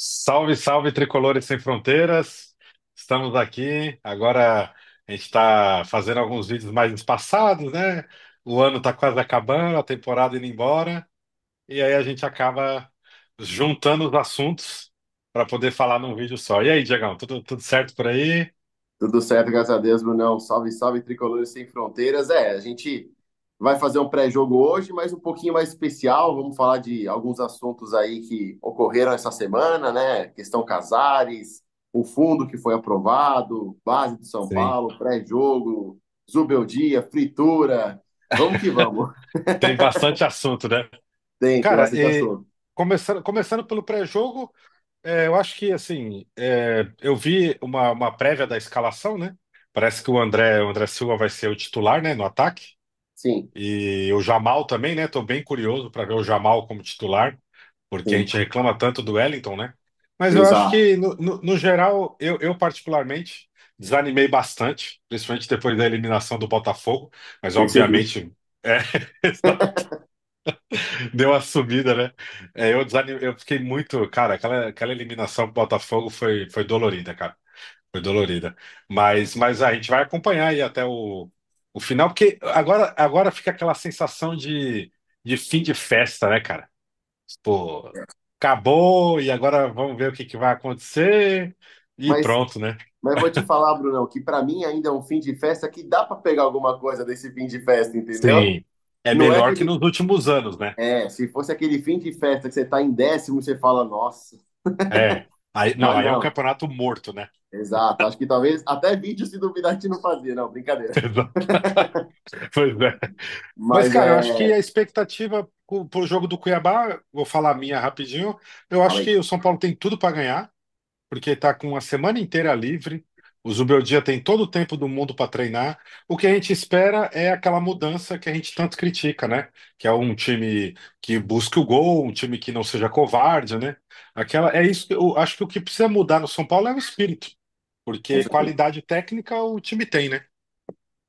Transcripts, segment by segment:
Salve, salve, tricolores sem fronteiras. Estamos aqui. Agora a gente está fazendo alguns vídeos mais espaçados, né? O ano está quase acabando, a temporada indo embora, e aí a gente acaba juntando os assuntos para poder falar num vídeo só. E aí, Diegão, tudo certo por aí? Tudo certo, graças a Deus, Brunão. Salve, salve, Tricolores Sem Fronteiras. A gente vai fazer um pré-jogo hoje, mas um pouquinho mais especial. Vamos falar de alguns assuntos aí que ocorreram essa semana, né? Questão Casares, o fundo que foi aprovado, base de São Sim. Paulo, pré-jogo, Zubeldia, fritura. Vamos que vamos. Tem bastante assunto, né? Tem Cara, bastante assunto. começando pelo pré-jogo. Eu acho que assim, eu vi uma prévia da escalação, né? Parece que o André Silva vai ser o titular, né, no ataque. Sim, E o Jamal também, né? Tô bem curioso para ver o Jamal como titular, porque a sim, gente reclama tanto do Wellington, né? Mas eu acho exato. que, no geral, eu particularmente desanimei bastante, principalmente depois da eliminação do Botafogo. Mas, Percebi. obviamente, é, deu uma subida, né? Eu fiquei muito. Cara, aquela eliminação do Botafogo foi dolorida, cara. Foi dolorida. Mas a gente vai acompanhar aí até o final, porque agora fica aquela sensação de fim de festa, né, cara? Pô, acabou e agora vamos ver o que vai acontecer e Mas pronto, né? Mas vou te falar, Brunão, que para mim ainda é um fim de festa que dá para pegar alguma coisa desse fim de festa, entendeu? Sim. É Não é melhor que aquele. nos últimos anos, né? Se fosse aquele fim de festa que você tá em décimo, você fala, nossa. É. Aí, não, Mas aí é um não, campeonato morto, né? exato. Acho que talvez até vídeo, se duvidar, a gente não fazia, não, brincadeira. Pois é. Mas, Mas cara, eu acho que a expectativa pro jogo do Cuiabá, vou falar a minha rapidinho, eu acho falei, que o São Paulo tem tudo para ganhar, porque tá com uma semana inteira livre, o Zubeldia tem todo o tempo do mundo para treinar. O que a gente espera é aquela mudança que a gente tanto critica, né? Que é um time que busque o gol, um time que não seja covarde, né? É isso que eu acho que o que precisa mudar no São Paulo é o espírito, com porque certeza. qualidade técnica o time tem, né?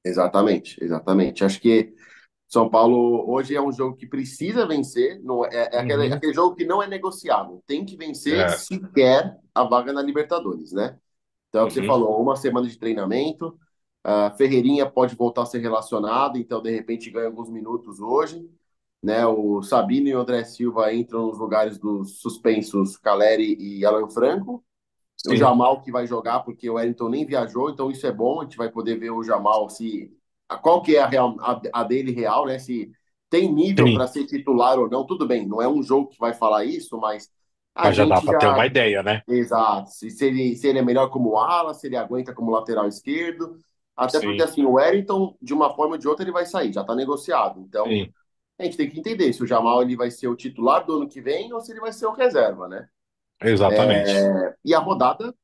Exatamente, exatamente. Acho que São Paulo hoje é um jogo que precisa vencer, não Uhum. aquele jogo que não é negociável. Tem que vencer É. se quer a vaga na Libertadores, né? Então, é o que você Uhum. falou, uma semana de treinamento. Ferreirinha pode voltar a ser relacionado, então de repente ganha alguns minutos hoje. Né? O Sabino e o André Silva entram nos lugares dos suspensos Caleri e Alan Franco. O Sim, Jamal que vai jogar, porque o Wellington nem viajou, então isso é bom. A gente vai poder ver o Jamal se qual que é a dele real, né? Se tem nível sim. para ser titular ou não. Tudo bem, não é um jogo que vai falar isso, mas a Mas já dá gente para ter uma já. ideia, né? Exato. Se ele é melhor como ala, se ele aguenta como lateral esquerdo. Até porque, Sim, assim, o Wellington, de uma forma ou de outra, ele vai sair, já está negociado. Então, sim, a gente tem que entender se o Jamal ele vai ser o titular do ano que vem ou se ele vai ser o reserva, né? exatamente. E a rodada,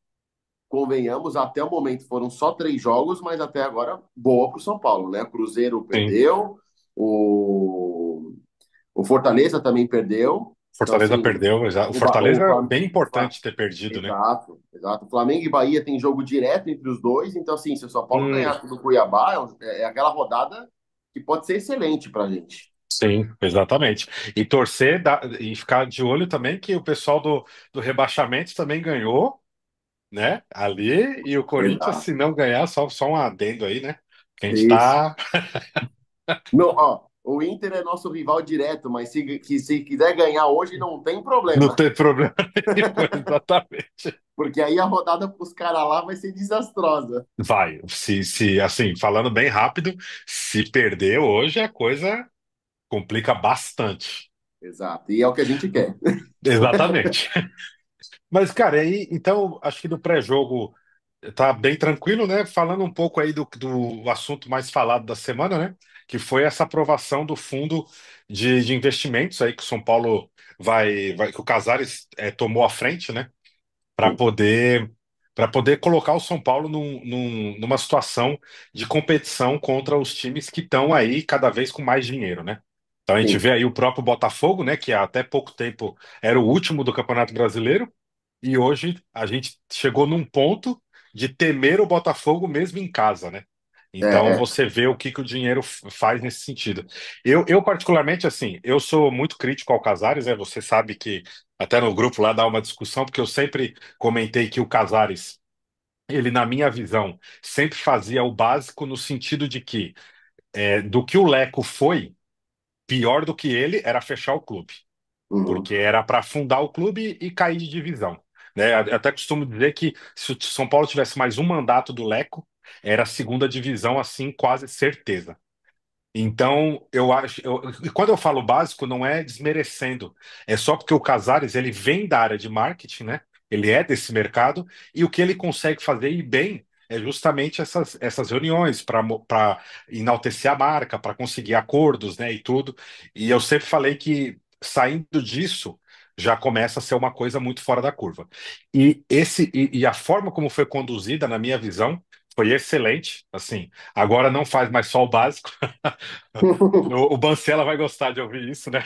convenhamos, até o momento foram só 3 jogos, mas até agora boa para o São Paulo, né? O Cruzeiro Sim. perdeu, o, o Fortaleza também perdeu. Então, Fortaleza assim, perdeu. O O Fortaleza é Flam- bem o Fla- importante ter perdido, né? Exato, exato. Flamengo e Bahia tem jogo direto entre os dois, então assim, se o São Paulo Hum, ganhar do Cuiabá, é aquela rodada que pode ser excelente pra gente. sim, exatamente. E torcer e ficar de olho também que o pessoal do rebaixamento também ganhou, né? Ali, e o Corinthians, Exato. se não ganhar, só um adendo aí, né? Que a gente Isso. tá. Não, ó, o Inter é nosso rival direto, mas se quiser ganhar hoje não tem Não problema, tem problema nenhum, exatamente. porque aí a rodada pros caras lá vai ser desastrosa. Vai, assim, falando bem rápido, se perder hoje, a coisa complica bastante. Exato. E é o que a gente quer. Exatamente. Mas, cara, aí, então, acho que do pré-jogo tá bem tranquilo, né? Falando um pouco aí do assunto mais falado da semana, né? Que foi essa aprovação do fundo de investimentos aí que o São Paulo que o Casares tomou à frente, né? Para Sim, poder para poder colocar o São Paulo numa situação de competição contra os times que estão aí cada vez com mais dinheiro, né? Então a gente sim. vê aí o próprio Botafogo, né? Que até pouco tempo era o último do Campeonato Brasileiro. E hoje a gente chegou num ponto de temer o Botafogo mesmo em casa, né? É, Então é. você vê o que que o dinheiro faz nesse sentido. Eu particularmente, assim, eu sou muito crítico ao Casares, né? Você sabe que até no grupo lá dar uma discussão, porque eu sempre comentei que o Casares, ele, na minha visão, sempre fazia o básico no sentido de que do que o Leco foi, pior do que ele era fechar o clube, Uhum. porque era para afundar o clube e cair de divisão. Né? Eu até costumo dizer que se o São Paulo tivesse mais um mandato do Leco, era a segunda divisão, assim, quase certeza. Então, eu acho, e quando eu falo básico, não é desmerecendo, é só porque o Casares ele vem da área de marketing, né? Ele é desse mercado e o que ele consegue fazer e bem é justamente essas reuniões para enaltecer a marca, para conseguir acordos, né? E tudo. E eu sempre falei que saindo disso já começa a ser uma coisa muito fora da curva. E a forma como foi conduzida, na minha visão, foi excelente. Assim, agora não faz mais só o básico. O Bancela vai gostar de ouvir isso, né?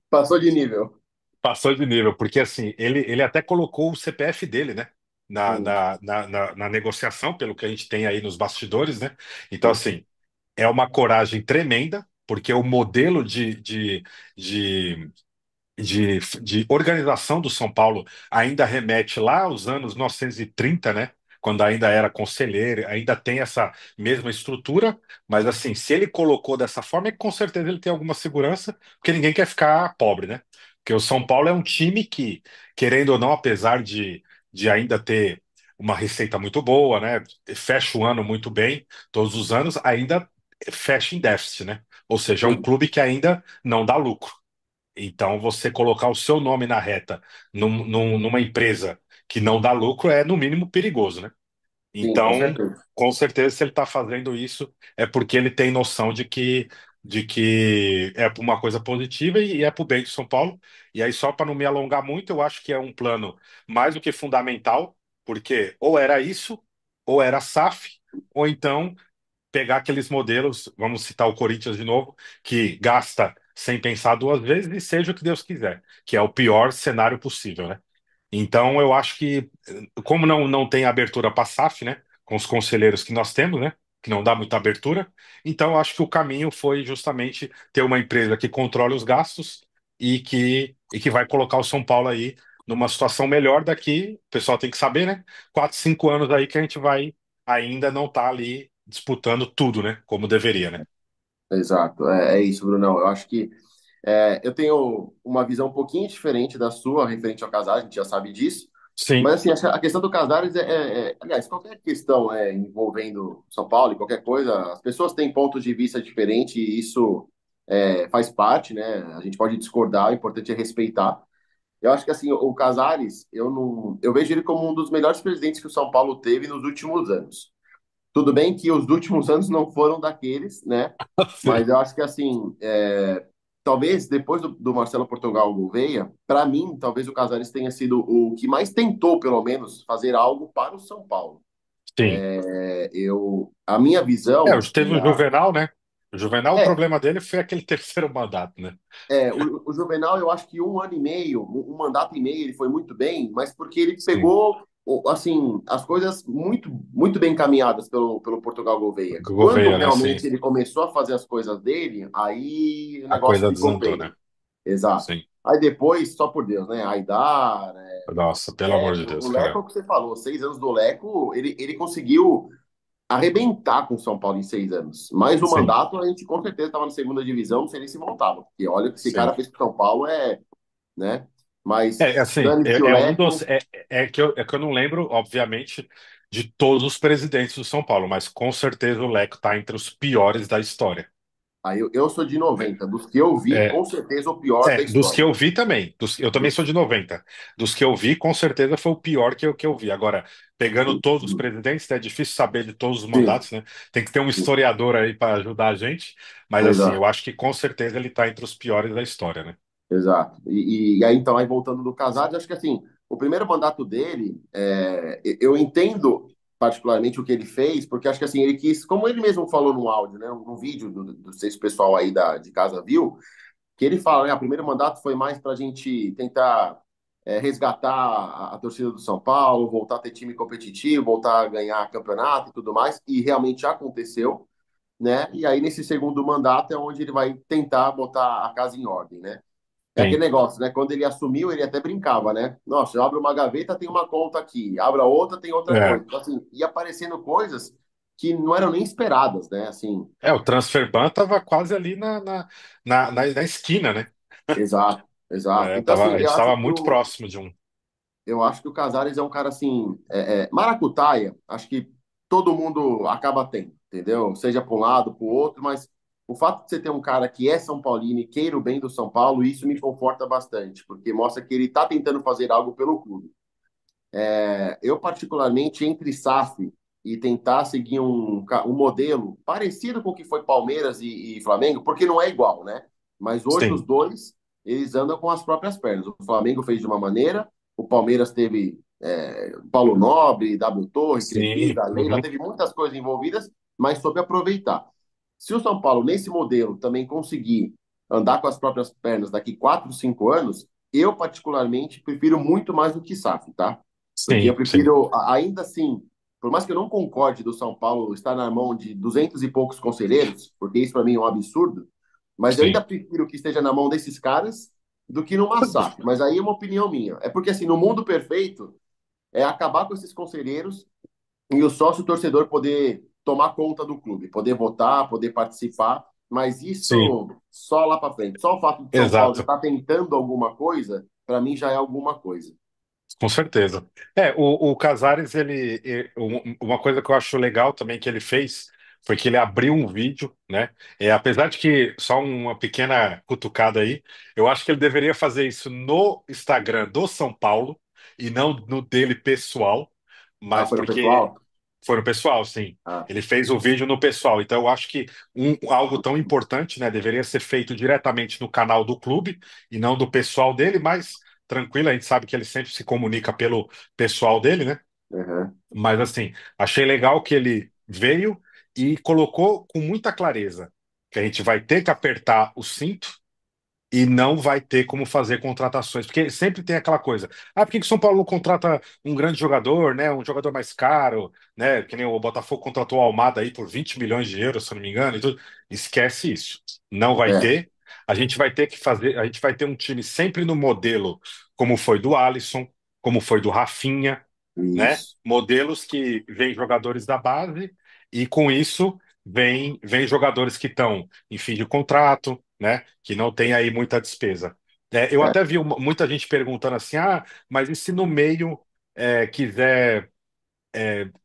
Passou de nível. Passou de nível, porque assim, ele até colocou o CPF dele, né? Na, Sim, na, na, na negociação, pelo que a gente tem aí nos bastidores, né? Então, sim, assim, é uma coragem tremenda, porque o modelo de de organização do São Paulo ainda remete lá aos anos 1930, né? Quando ainda era conselheiro, ainda tem essa mesma estrutura, mas assim, se ele colocou dessa forma, é que com certeza ele tem alguma segurança, porque ninguém quer ficar pobre, né? Porque o São Paulo é um time que, querendo ou não, apesar de ainda ter uma receita muito boa, né? Fecha o ano muito bem, todos os anos, ainda fecha em déficit, né? Ou seja, é um sim, clube que ainda não dá lucro. Então, você colocar o seu nome na reta numa empresa que não dá lucro é, no mínimo, perigoso, né? sim, com Então, certeza. com certeza, se ele está fazendo isso, é porque ele tem noção de que é uma coisa positiva e é para o bem de São Paulo. E aí, só para não me alongar muito, eu acho que é um plano mais do que fundamental, porque ou era isso, ou era SAF, ou então pegar aqueles modelos, vamos citar o Corinthians de novo, que gasta sem pensar duas vezes e seja o que Deus quiser, que é o pior cenário possível, né? Então eu acho que, como não tem abertura para SAF, né? Com os conselheiros que nós temos, né? Que não dá muita abertura, então eu acho que o caminho foi justamente ter uma empresa que controle os gastos e que vai colocar o São Paulo aí numa situação melhor daqui, o pessoal tem que saber, né? 4, 5 anos aí que a gente vai ainda não estar ali disputando tudo, né? Como deveria, né? Exato, é isso, Brunão. Eu acho que eu tenho uma visão um pouquinho diferente da sua, referente ao Casares, a gente já sabe disso. Sim, Mas, assim, a questão do Casares aliás, qualquer questão envolvendo São Paulo, e qualquer coisa, as pessoas têm pontos de vista diferentes e isso faz parte, né? A gente pode discordar, o importante é respeitar. Eu acho que, assim, o Casares, eu vejo ele como um dos melhores presidentes que o São Paulo teve nos últimos anos. Tudo bem que os últimos anos não foram daqueles, né? sim, Mas eu acho que, assim, talvez depois do Marcelo Portugal Gouveia, para mim, talvez o Casares tenha sido o que mais tentou, pelo menos, fazer algo para o São Paulo. sim. A minha visão, Teve o Juvenal, né? O Juvenal, o é, problema dele foi aquele terceiro mandato, né? o Juvenal, eu acho que um ano e meio, um mandato e meio, ele foi muito bem, mas porque ele Sim, pegou, assim, as coisas muito, muito bem encaminhadas pelo Portugal Gouveia. Quando Gouveia, né? Sim, realmente ele começou a fazer as coisas dele, aí o a negócio coisa ficou desandou, né? feio. Exato. Sim. Aí depois, só por Deus, né? Aidar, Nossa, pelo amor de Leco. Deus, O Leco é cara. o que você falou, 6 anos do Leco, ele conseguiu arrebentar com o São Paulo em 6 anos. Mais um Sim, mandato, a gente com certeza estava na segunda divisão, não sei nem se voltava. Porque olha o que esse sim. cara fez com o São Paulo, né? Mas Assim, dane-se o é um dos. Leco. É que eu não lembro, obviamente, de todos os presidentes do São Paulo, mas com certeza o Leco tá entre os piores da história. Aí eu sou de 90. Dos que eu vi, É, com certeza o pior da dos que história. eu vi também. Eu também sou de 90. Dos que eu vi, com certeza foi o pior que eu vi. Agora, pegando todos os presidentes, né, é difícil saber de todos os Sim, mandatos, né? Tem que ter um sim, historiador aí para ajudar a gente. Mas, assim, eu exato. acho que com certeza ele está entre os piores da história, né? Exato. E aí, então, aí voltando do Casares, acho que assim, o primeiro mandato dele, eu entendo particularmente o que ele fez, porque acho que assim, ele quis, como ele mesmo falou no áudio, né, no vídeo não sei se o pessoal aí de casa viu, que ele fala, né, o primeiro mandato foi mais para a gente tentar resgatar a torcida do São Paulo, voltar a ter time competitivo, voltar a ganhar campeonato e tudo mais, e realmente aconteceu, né? E aí, nesse segundo mandato, é onde ele vai tentar botar a casa em ordem, né? É aquele sim. negócio, né? Quando ele assumiu, ele até brincava, né? Nossa, eu abro uma gaveta, tem uma conta aqui, abra outra, tem outra É. coisa. Então, assim, ia aparecendo coisas que não eram nem esperadas, né? Assim, O Transfer Ban tava quase ali na esquina, né? exato, exato. Então, assim, A gente estava muito próximo de um. eu acho que o Casares é um cara assim, maracutaia, acho que todo mundo acaba tendo, entendeu? Seja para um lado, para o outro, mas o fato de você ter um cara que é São Paulino e queira o bem do São Paulo, isso me conforta bastante, porque mostra que ele está tentando fazer algo pelo clube. Eu, particularmente, entre SAF e tentar seguir um modelo parecido com o que foi Palmeiras e Flamengo, porque não é igual, né? Mas hoje os Sim, dois, eles andam com as próprias pernas. O Flamengo fez de uma maneira, o Palmeiras teve Paulo Nobre, W Torre, sim. Crefisa, Leila, Uhum. teve muitas coisas envolvidas, mas soube aproveitar. Se o São Paulo, nesse modelo, também conseguir andar com as próprias pernas daqui 4, 5 anos, eu, particularmente, prefiro muito mais do que SAF, tá? Porque eu Sim, sim, prefiro, ainda assim, por mais que eu não concorde do São Paulo estar na mão de 200 e poucos conselheiros, porque isso para mim é um absurdo, mas eu ainda sim. prefiro que esteja na mão desses caras do que numa SAF. Mas aí é uma opinião minha. É porque, assim, no mundo perfeito, é acabar com esses conselheiros e o sócio torcedor poder tomar conta do clube, poder votar, poder participar. Mas Sim, isso só lá para frente. Só o fato de São Paulo já exato. estar tentando alguma coisa, para mim já é alguma coisa. Com certeza. O Casares, uma coisa que eu acho legal também que ele fez foi que ele abriu um vídeo, né? Apesar de que, só uma pequena cutucada aí, eu acho que ele deveria fazer isso no Instagram do São Paulo e não no dele pessoal, Ah, mas foi no porque pessoal? foi no pessoal, sim. Ah, Ele fez o vídeo no pessoal, então eu acho que algo tão importante, né, deveria ser feito diretamente no canal do clube e não do pessoal dele, mas tranquilo, a gente sabe que ele sempre se comunica pelo pessoal dele, né? uhum. Mas assim, achei legal que ele veio e colocou com muita clareza que a gente vai ter que apertar o cinto e não vai ter como fazer contratações, porque sempre tem aquela coisa. Ah, por que que o São Paulo não contrata um grande jogador, né? Um jogador mais caro, né? Que nem o Botafogo contratou o Almada aí por 20 milhões de euros, se eu não me engano, e tudo. Esquece isso. Não vai É, ter. A gente vai ter que fazer, a gente vai ter um time sempre no modelo como foi do Alisson, como foi do Rafinha, né? isso. Modelos que vêm jogadores da base e com isso vem jogadores que estão em fim de contrato, né? Que não tem aí muita despesa. Eu É, até vi muita gente perguntando assim: ah, mas e se no meio quiser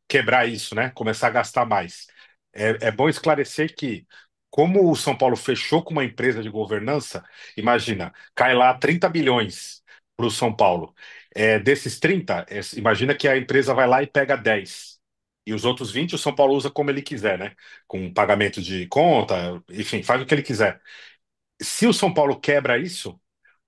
quebrar isso, né? Começar a gastar mais? É bom esclarecer que, como o São Paulo fechou com uma empresa de governança, imagina, cai lá 30 bilhões para o São Paulo. Desses 30, imagina que a empresa vai lá e pega 10. E os outros 20 o São Paulo usa como ele quiser, né? Com pagamento de conta, enfim, faz o que ele quiser. Se o São Paulo quebra isso,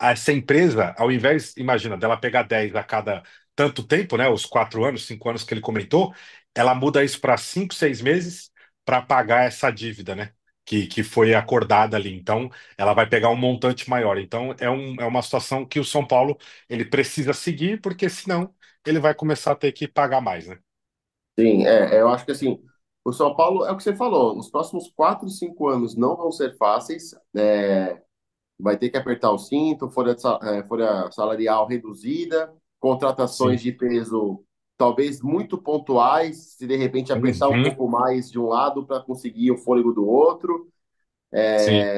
essa empresa, ao invés, imagina, dela pegar 10 a cada tanto tempo, né, os 4 anos, 5 anos que ele comentou, ela muda isso para 5, 6 meses para pagar essa dívida, né, que foi acordada ali. Então, ela vai pegar um montante maior. Então, é uma situação que o São Paulo ele precisa seguir, porque senão ele vai começar a ter que pagar mais, né? sim, eu acho que assim, o São Paulo é o que você falou, os próximos 4, 5 anos não vão ser fáceis, vai ter que apertar o cinto, folha salarial reduzida, contratações Sim. de peso talvez muito pontuais, se de repente apertar um Uhum. pouco mais de um lado para conseguir o fôlego do outro. Sim,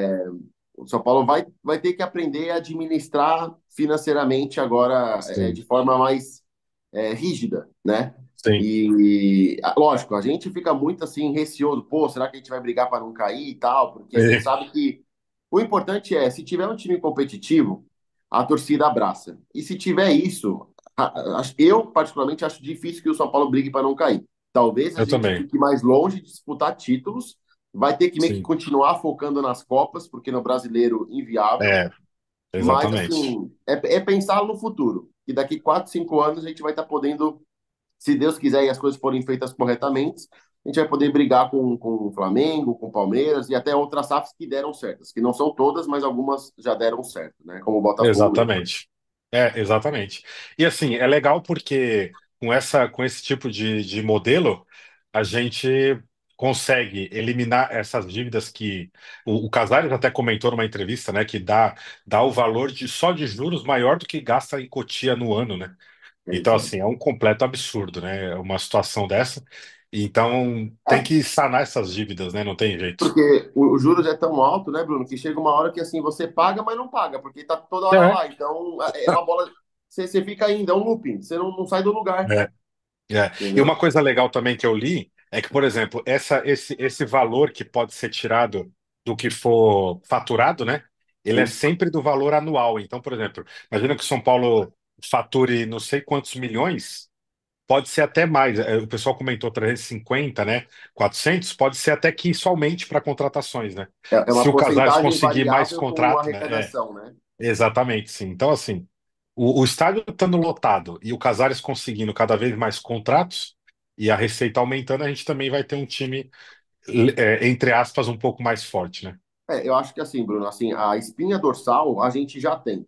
O São Paulo vai ter que aprender a administrar financeiramente agora sim, de forma mais rígida, né? sim. Lógico, a gente fica muito assim receoso, pô, será que a gente vai brigar para não cair e tal? Porque a gente É, sabe que o importante é, se tiver um time competitivo, a torcida abraça. E se tiver isso, eu particularmente acho difícil que o São Paulo brigue para não cair. Talvez a eu gente também. fique mais longe de disputar títulos, vai ter que meio que Sim. continuar focando nas Copas, porque no brasileiro inviável. É, Mas exatamente. assim, é pensar no futuro. Que daqui 4, 5 anos a gente vai estar podendo, se Deus quiser e as coisas forem feitas corretamente, a gente vai poder brigar com o Flamengo, com o Palmeiras e até outras SAFs que deram certas, que não são todas, mas algumas já deram certo, né? Como o Botafogo mesmo. Exatamente. Exatamente. E assim, é legal porque com esse tipo de modelo, a gente consegue eliminar essas dívidas que o Casares até comentou numa entrevista, né, que dá o valor de só de juros maior do que gasta em Cotia no ano, né? Então, Exato. assim, é um completo absurdo, né? Uma situação dessa. Então, tem É, que sanar essas dívidas, né? Não tem jeito. porque os juros é tão alto, né, Bruno, que chega uma hora que assim você paga, mas não paga, porque tá toda hora É, lá. Então é uma bola. Você fica ainda, é um looping, você não sai do lugar, é, é. E uma entendeu? coisa legal também que eu li é que, por exemplo, esse valor que pode ser tirado do que for faturado, né? Ele é Sim. sempre do valor anual. Então, por exemplo, imagina que o São Paulo fature não sei quantos milhões. Pode ser até mais. O pessoal comentou 350, né? 400. Pode ser até que isso aumente para contratações, né? É Se uma o Casares porcentagem conseguir mais variável com contrato, né? arrecadação, né? Exatamente, sim. Então, assim, o estádio estando lotado e o Casares conseguindo cada vez mais contratos e a receita aumentando, a gente também vai ter um time, entre aspas, um pouco mais forte, né? Eu acho que assim, Bruno, assim, a espinha dorsal a gente já tem,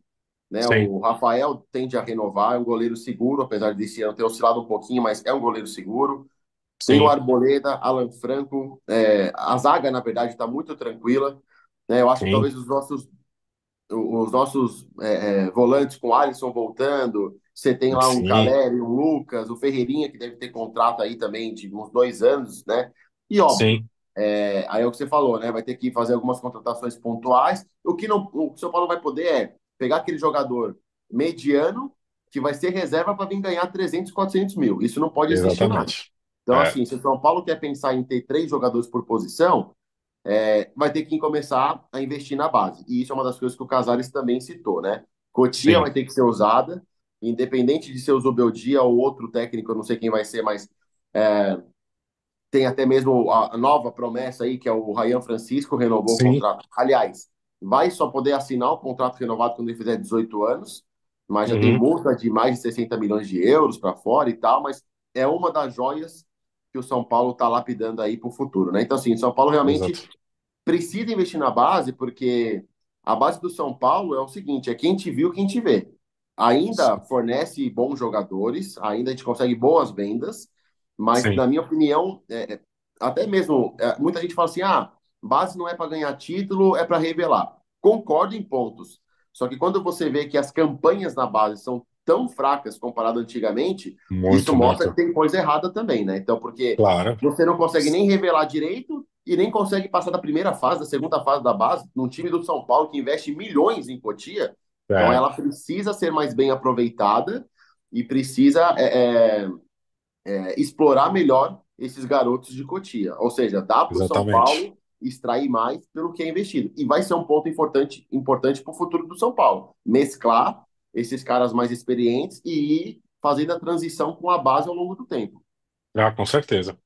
né? Sim, O Rafael tende a renovar, é um goleiro seguro, apesar desse ano ter oscilado um pouquinho, mas é um goleiro seguro. Tem o sim, Arboleda, Alan Franco, a zaga, na verdade, está muito tranquila, né? Eu acho que sim, talvez os nossos volantes com o Alisson voltando, você tem lá um sim, Caleri, um Lucas, o Ferreirinha, que deve ter contrato aí também de uns 2 anos, né? E óbvio, sim, aí é o que você falou, né? Vai ter que fazer algumas contratações pontuais. O que não, o São Paulo vai poder é pegar aquele jogador mediano que vai ser reserva para vir ganhar 300, 400 mil. Isso não pode existir mais. exatamente. Então, É, assim, se o São Paulo quer pensar em ter 3 jogadores por posição, vai ter que começar a investir na base. E isso é uma das coisas que o Casares também citou, né? Cotia sim, vai ter que ser usada, independente de ser o Zubeldia ou outro técnico, eu não sei quem vai ser, mas é, tem até mesmo a nova promessa aí, que é o Ryan Francisco, renovou o sim, contrato. Aliás, vai só poder assinar o contrato renovado quando ele fizer 18 anos, mas já tem uhum, multa de mais de 60 milhões de euros para fora e tal, mas é uma das joias que o São Paulo está lapidando aí para o futuro, né? Então, assim, o São Paulo realmente exato. precisa investir na base, porque a base do São Paulo é o seguinte: é quem te viu, quem te vê. Ainda fornece bons jogadores, ainda a gente consegue boas vendas, mas, Sim, na minha opinião, até mesmo muita gente fala assim: ah, base não é para ganhar título, é para revelar. Concordo em pontos. Só que quando você vê que as campanhas na base são tão fracas comparado antigamente, isso muito, mostra que muito. tem coisa errada também, né? Então, porque Claro. você não consegue nem revelar direito e nem consegue passar da primeira fase, da segunda fase da base, num time do São Paulo que investe milhões em Cotia. Então, É, ela precisa ser mais bem aproveitada e precisa explorar melhor esses garotos de Cotia. Ou seja, dá para o São exatamente. Paulo extrair mais pelo que é investido. E vai ser um ponto importante para o futuro do São Paulo. Mesclar esses caras mais experientes e ir fazendo a transição com a base ao longo do tempo. Ah, com certeza.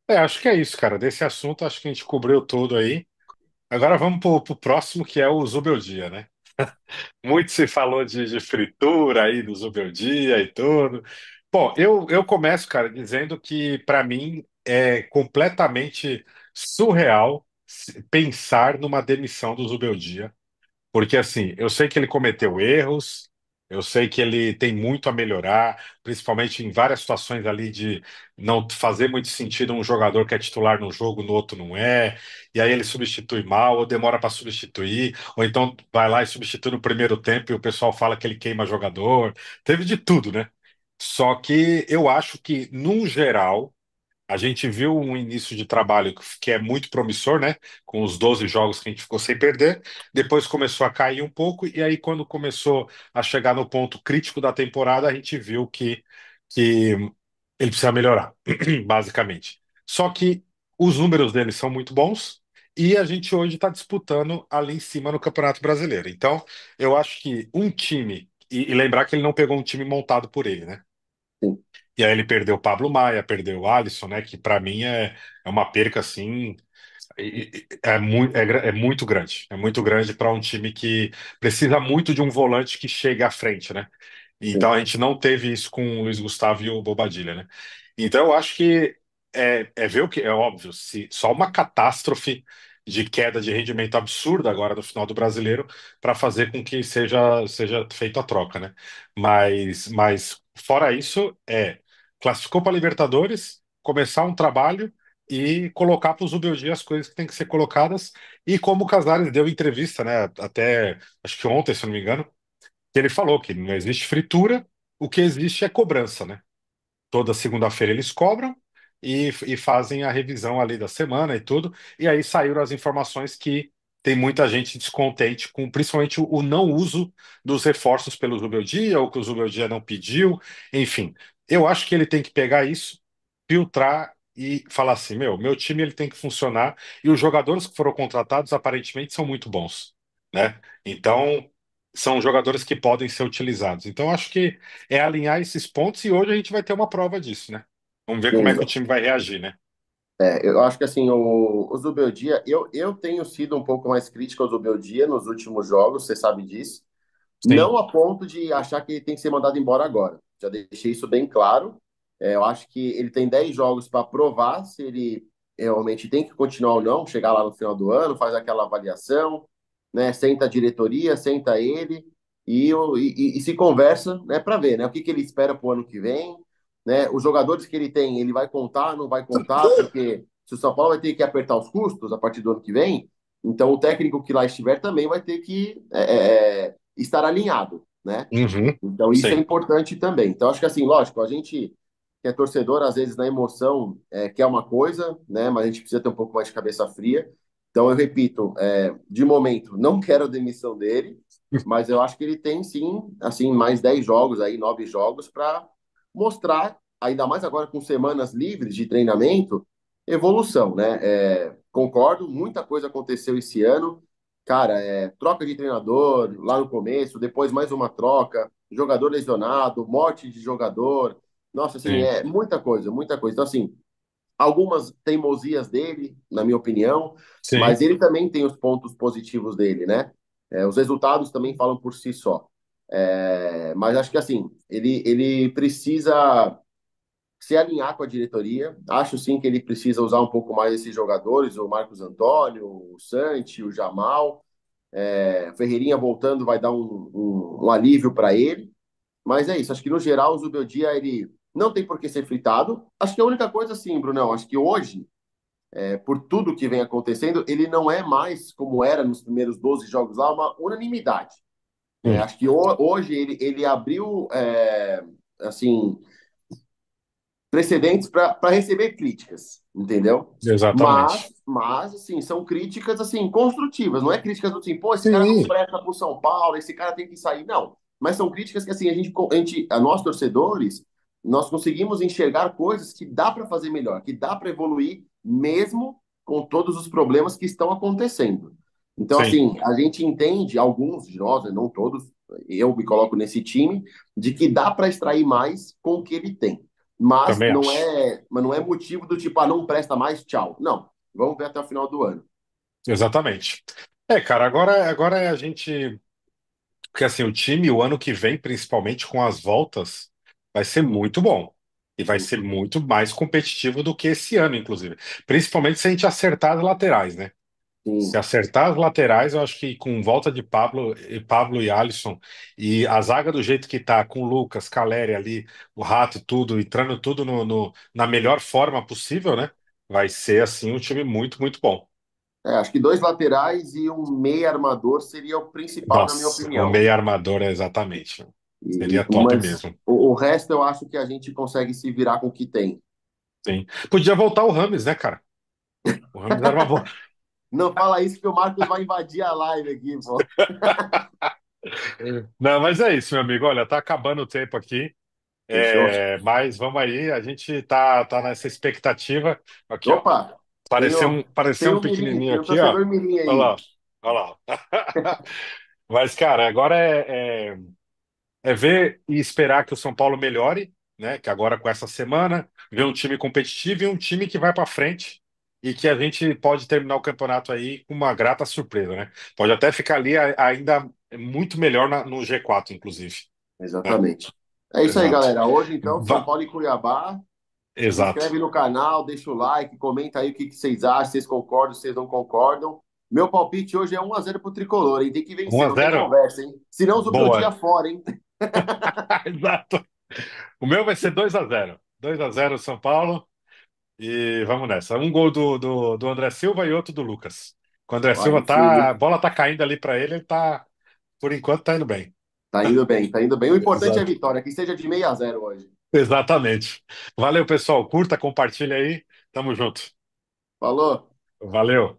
Acho que é isso, cara. Desse assunto, acho que a gente cobriu tudo aí. Agora vamos pro próximo, que é o Zubeldia, né? Muito se falou de fritura aí do Zubeldia e tudo. Bom, eu começo, cara, dizendo que para mim é completamente surreal pensar numa demissão do Zubeldia. Porque assim, eu sei que ele cometeu erros, eu sei que ele tem muito a melhorar, principalmente em várias situações ali de não fazer muito sentido um jogador que é titular num jogo, no outro não é, e aí ele substitui mal, ou demora para substituir, ou então vai lá e substitui no primeiro tempo e o pessoal fala que ele queima jogador. Teve de tudo, né? Só que eu acho que, num geral, a gente viu um início de trabalho que é muito promissor, né? Com os 12 jogos que a gente ficou sem perder. Depois começou a cair um pouco, e aí, quando começou a chegar no ponto crítico da temporada, a gente viu que ele precisa melhorar, basicamente. Só que os números dele são muito bons. E a gente hoje está disputando ali em cima no Campeonato Brasileiro. Então, eu acho que um time, e lembrar que ele não pegou um time montado por ele, né? Sim, E aí ele perdeu o Pablo Maia, perdeu o Alisson, né? Que para mim é uma perca assim, é muito grande. É muito grande para um time que precisa muito de um volante que chegue à frente, né? Então sim. a gente não teve isso com o Luiz Gustavo e o Bobadilha, né? Então eu acho que é ver o que é óbvio, se só uma catástrofe de queda de rendimento absurda agora no final do Brasileiro para fazer com que seja feita a troca, né? Mas fora isso, classificou para Libertadores, começar um trabalho e colocar para o Zubeldia as coisas que têm que ser colocadas. E como o Casares deu entrevista, né? Até acho que ontem, se eu não me engano, que ele falou que não existe fritura, o que existe é cobrança, né? Toda segunda-feira eles cobram e fazem a revisão ali da semana e tudo. E aí saíram as informações que tem muita gente descontente com principalmente o não uso dos reforços pelo Zubeldia, ou que o Zubeldia não pediu. Enfim, eu acho que ele tem que pegar isso, filtrar e falar assim: meu time ele tem que funcionar e os jogadores que foram contratados aparentemente são muito bons, né? Então, são jogadores que podem ser utilizados. Então, acho que é alinhar esses pontos e hoje a gente vai ter uma prova disso, né? Vamos ver como é que o Sim, time vai reagir, né? eu acho que assim, o Zubeldia, eu tenho sido um pouco mais crítico ao Zubeldia nos últimos jogos, você sabe disso. Sim. Não a ponto de achar que ele tem que ser mandado embora agora. Já deixei isso bem claro. Eu acho que ele tem 10 jogos para provar se ele realmente tem que continuar ou não, chegar lá no final do ano, faz aquela avaliação, né? Senta a diretoria, senta ele e se conversa, né, para ver, né, o que, que ele espera para o ano que vem, né? Os jogadores que ele tem, ele vai contar, não vai contar, porque se o São Paulo vai ter que apertar os custos a partir do ano que vem, então o técnico que lá estiver também vai ter que estar alinhado, né? Uhum. Então isso é Sim. importante também. Então acho que assim, lógico, a gente que é torcedor às vezes na emoção quer uma coisa, né? Mas a gente precisa ter um pouco mais de cabeça fria. Então eu repito, de momento não quero a demissão dele, mas eu acho que ele tem sim, assim, mais 10 jogos aí, 9 jogos para mostrar, ainda mais agora com semanas livres de treinamento, evolução, né? Concordo, muita coisa aconteceu esse ano. Cara, troca de treinador lá no começo, depois mais uma troca, jogador lesionado, morte de jogador. Nossa, assim, Sim. muita coisa, muita coisa. Então, assim, algumas teimosias dele, na minha opinião, Sim. mas ele também tem os pontos positivos dele, né? Os resultados também falam por si só. Mas acho que, assim, ele precisa se alinhar com a diretoria. Acho sim que ele precisa usar um pouco mais esses jogadores, o Marcos Antônio, o Santi, o Jamal. Ferreirinha voltando vai dar um alívio para ele. Mas é isso, acho que no geral o Zubeldia ele não tem por que ser fritado. Acho que a única coisa, sim, Brunão, acho que hoje, por tudo que vem acontecendo, ele não é mais, como era nos primeiros 12 jogos lá, uma unanimidade. Hum. Acho que hoje ele abriu, assim, precedentes para receber críticas, entendeu? Exatamente. Mas, assim, são críticas, assim, construtivas, não é críticas do assim, pô, esse cara não Sim. presta pro São Paulo, esse cara tem que sair, não. Mas são críticas que, assim, a nós torcedores, nós conseguimos enxergar coisas que dá para fazer melhor, que dá para evoluir, mesmo com todos os problemas que estão acontecendo. Então, Sim. assim, a gente entende, alguns de nós, né, não todos, eu me coloco nesse time, de que dá para extrair mais com o que ele tem. Também acho. Mas não é motivo do tipo, não presta mais, tchau. Não, vamos ver até o final do ano. Exatamente. Cara, agora é a gente. Porque assim, o time, o ano que vem, principalmente com as voltas, vai ser muito bom. E vai Sim, ser muito mais competitivo do que esse ano, inclusive. Principalmente se a gente acertar as laterais, né? Se sim. acertar as laterais, eu acho que com volta de Pablo e Alisson, e a zaga do jeito que tá, com o Lucas, Caleri ali, o Rato e tudo, entrando tudo na melhor forma possível, né? Vai ser assim um time muito, muito bom. Acho que dois laterais e um meia armador seria o principal, na minha Nossa, o opinião. meio armador é exatamente. Seria top Mas mesmo. o resto eu acho que a gente consegue se virar com o que tem. Sim. Podia voltar o Rames, né, cara? O Rames era uma boa. Não fala isso que o Marcos vai invadir a live aqui, pô. Não, mas é isso, meu amigo. Olha, tá acabando o tempo aqui. Fechou? Mas vamos aí, a gente tá nessa expectativa. Aqui, ó. Opa, Pareceu tem um um mirim, pequenininho tem um aqui, ó. torcedor mirim Olha aí. lá, olha lá. Mas, cara, agora é ver e esperar que o São Paulo melhore, né? Que agora com essa semana, ver um time competitivo e um time que vai para frente e que a gente pode terminar o campeonato aí com uma grata surpresa, né? Pode até ficar ali ainda muito melhor no G4, inclusive, né? Exatamente. É isso aí, Exato. galera. Hoje, então, São Va- Paulo e Cuiabá. Se Exato. inscreve no canal, deixa o like, comenta aí o que, que vocês acham, se vocês concordam, se vocês não concordam. Meu palpite hoje é 1-0 pro Tricolor, hein? Tem que Um vencer, a não tem zero. conversa, hein? Senão o meu Boa. dia fora, hein? Exato. O meu vai ser 2-0. 2-0 São Paulo. E vamos nessa. Um gol do André Silva e outro do Lucas. O André Silva Aí sim, tá. A hein? bola tá caindo ali pra ele, ele tá. Por enquanto tá indo bem. Tá indo bem, tá indo bem. O importante é a Exato. vitória, que seja de 6-0 hoje. Exatamente. Valeu, pessoal. Curta, compartilha aí. Tamo junto. Falou! Valeu.